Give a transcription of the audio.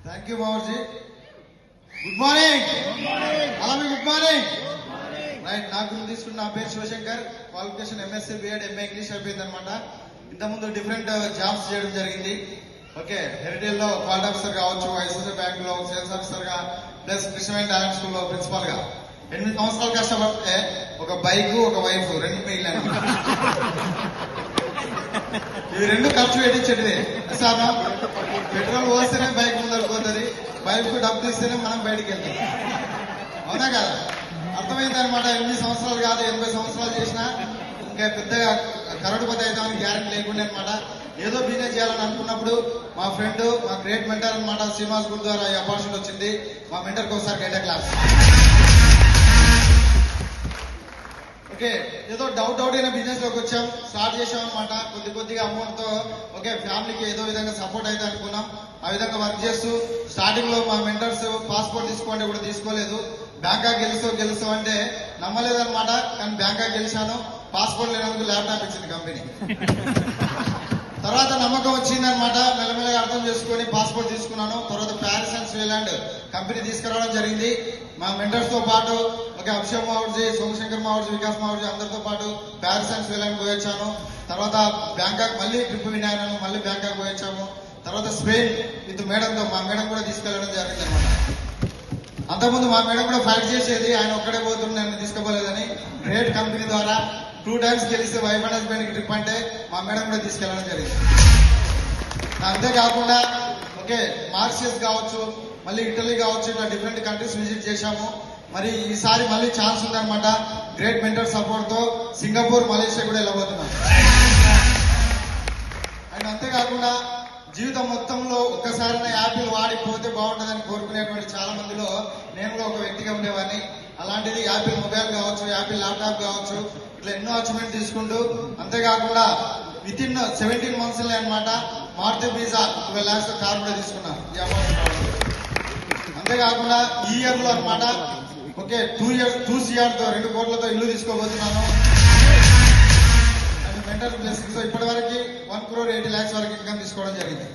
Thank you Babuji. Good morning. అలాగే good morning. Right, నా గురించి తీసుకున్న నా పేరు Shivashankar. Qualification MSc BEd MA English అయిపోయింది అనమాట. ఇంతకుముందు డిఫరెంట్ జాబ్స్ చేయడం జరిగింది. ఓకే, హెరిటేజ్ లో క్వాలిటీ ఆఫీసర్ కావచ్చు, ఐసిఐసిఐ బ్యాంక్ లో సేల్స్ ఆఫీసర్ గా, ప్లస్ కృష్ణవేణి టాలెంట్ స్కూల్ లో ప్రిన్సిపల్ గా 8 సంవత్సరాలు కష్టపడితే ఒక బైక్ ఒక వైఫ్ రెండు మిగిలిన ఇవి రెండు ఖర్చు పెట్టించేటిది సార్. పెట్రోల్ పోస్తేనే బైక్ ముందరకు పోతుంది, బైక్ డబ్బులు ఇస్తేనే మనం బయటికి వెళ్తాం. అవునా కదా? అర్థమైంది అనమాట. 8 సంవత్సరాలు కాదు 80 సంవత్సరాలు చేసినా ఇంకా పెద్దగా కరోడుపతి అవుతామని గ్యారెంటీ లేకుండా అనమాట. ఏదో బిజినెస్ చేయాలని అనుకున్నప్పుడు మా ఫ్రెండ్, మా గ్రేట్ మెంటర్ అనమాట శ్రీనివాస్ గురు ద్వారా ఈ ఆపర్చునిటీ వచ్చింది. మా మెంటర్కి ఒకసారి గంట క్లాస్. ఓకే, ఏదో డౌట్ అయిన బిజినెస్ లోకి వచ్చాం, స్టార్ట్ చేసాం అనమాట. కొద్దిగా అమౌంట్ తో ఓకే ఫ్యామిలీకి ఏదో విధంగా సపోర్ట్ అయితే అనుకున్నాం. ఆ విధంగా వర్క్ చేస్తూ స్టార్టింగ్ లో మా మెంటర్స్ పాస్పోర్ట్ తీసుకోండి కూడా తీసుకోలేదు. బ్యాంకాక్ గెలుస్తావు అంటే నమ్మలేదన్నమాట. కానీ బ్యాంకాక్ గెలిచాను. పాస్పోర్ట్ లేనందుకు ల్యాప్టాప్ ఇచ్చింది కంపెనీ. తర్వాత నమ్మకం వచ్చిందనమాట. మెల్లమెల్లగా అర్థం చేసుకుని పాస్పోర్ట్ తీసుకున్నాను. తర్వాత ప్యారిస్ అండ్ స్విట్జర్లాండ్ కంపెనీ తీసుకురావడం జరిగింది. మా మెంటర్స్ తో పాటు ఓకే అభిషేక్ మావుడ్జీ, సోమశంకర్ మావుడ్జీ, వికాస్ మావుడ్జీ అందరితో పాటు ప్యారిస్ అండ్ స్విట్జర్లాండ్ పోయొచ్చాను. తర్వాత బ్యాంకాక్ మళ్ళీ ట్రిప్ వినాయనను, మళ్ళీ బ్యాంకాక్ పోయొచ్చాము. తర్వాత స్పెయిన్ విత్ మేడంతో, మా మేడం కూడా తీసుకెళ్లడం జరిగింది అనమాట. అంతకుముందు మా మేడం కూడా ఫైట్ చేసేది, ఆయన ఒక్కడే పోతుంది నన్ను తీసుకుపోలేదని. గ్రేట్ కంపెనీ ద్వారా 2 times గెలిస్తే వైఫ్ అండ్ హస్బెండ్ ట్రిప్ అంటే మా మేడం కూడా తీసుకెళ్లడం జరిగింది. అంతేకాకుండా ఓకే మారిషియస్ కావచ్చు, మళ్ళీ ఇటలీ కావచ్చు, ఇట్లా డిఫరెంట్ కంట్రీస్ విజిట్ చేశాము. మరి ఈసారి మళ్ళీ ఛాన్స్ ఉందన్నమాట. గ్రేట్ మెంటర్ సపోర్ట్ తో సింగపూర్, మలేషియా కూడా వెళ్ళబోతున్నాం. అండ్ అంతేకాకుండా జీవితం మొత్తంలో ఒక్కసారైనా యాపిల్ వాడిపోతే బాగుంటుందని కోరుకునేటువంటి చాలా మందిలో నేను కూడా ఒక వ్యక్తిగా ఉండేవాడిని. అలాంటిది యాపిల్ మొబైల్ కావచ్చు, యాపిల్ ల్యాప్టాప్ కావచ్చు, ఇట్లా ఎన్నో అచీవ్మెంట్ తీసుకుంటూ, అంతేకాకుండా విత్ ఇన్ 17 months అనమాట మారుతి వీసా 12 lakhs కార్ కూడా తీసుకున్నాను ఈ అమౌంట్. అంతేకాకుండా ఈ ఇయర్ లో అనమాట ఓకే 2 CR తో 2 కోట్లతో ఇల్లు తీసుకోబోతున్నాను. మెంటల్ బ్లెస్సింగ్స్ ఇప్పటి వరకు 1 crore 80 lakhs వరకు ఇన్కమ్ తీసుకోవడం జరిగింది.